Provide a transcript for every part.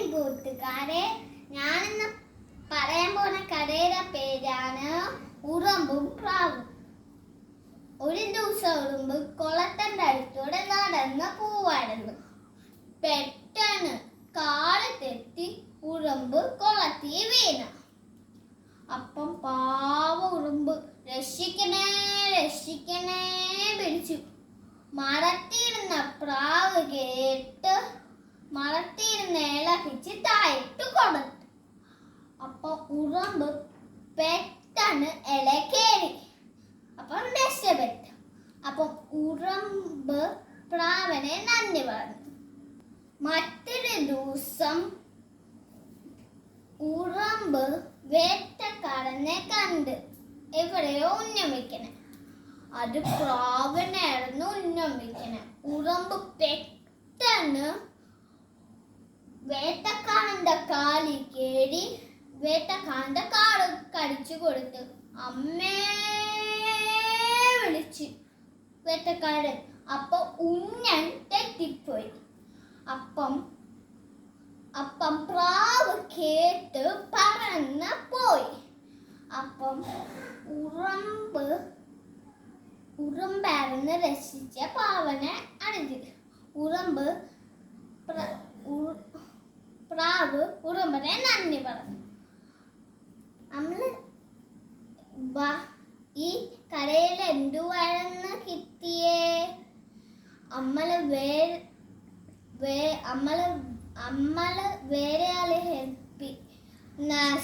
Morning കൂട്ടുകാരെ, ഞാനിന്ന് പറയാൻ പോണ കഥയുടെ പേരാണ് ഉറുമ്പും പ്രാവും. ഒരു ദിവസം ഉറുമ്പ് കുളത്തിന്റെ അടുത്തൂടെ നടന്ന് പോവായിരുന്നു. പെട്ടെന്ന് കാല് തെറ്റി ഉറുമ്പ് കുളത്തിൽ വീണു. അപ്പം പാവ ഉറുമ്പ് രക്ഷിക്കണേ രക്ഷിക്കണേ വിളിച്ചു. മരത്തിരുന്ന പ്രാവ് കേട്ട് മരത്തിരുന്ന ഇല പിച്ച് താഴിട്ട് കൊടുത്തു. അപ്പൊ ഉറുമ്പ് പെട്ടെന്ന് ഇല കയറി. അപ്പം രക്ഷപ്പെട്ടു. അപ്പം ഉറുമ്പ് പ്രാവനെ നന്ദി പറഞ്ഞു. മറ്റൊരു ദിവസം ഉറുമ്പ് വേട്ടക്കാരനെ കണ്ട് എവിടെയോ ഉന്നം വെക്കണേ. അത് പ്രാവനായിരുന്നു ഉന്നം വെക്കണേ. ഉറുമ്പ് പെട്ടെന്ന് വേട്ടക്കാരന്റെ കാലിൽ കയറി വേട്ടക്കാരന്റെ കാല് കടിച്ചു കൊടുത്തു. അമ്മേ വിളിച്ചു വേട്ടക്കാരൻ. അപ്പൊ ഉന്നൻ തെറ്റിപ്പോയി. അപ്പം പ്രാവ് കേട്ട് പറന്ന് പോയി. അപ്പം ഉറുമ്പായിരുന്നു രക്ഷിച്ച പാവനെ അണിഞ്ഞു. പ്രാവ് ഉറുമ്പിനെ നന്ദി പറഞ്ഞു. ഈ കരയിൽ എന്തുവാണെന്ന് കിട്ടിയേ? നമ്മള് വേറെ ആളെ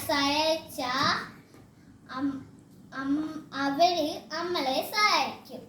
സഹായിച്ച അവര് നമ്മളെ സഹായിക്കും.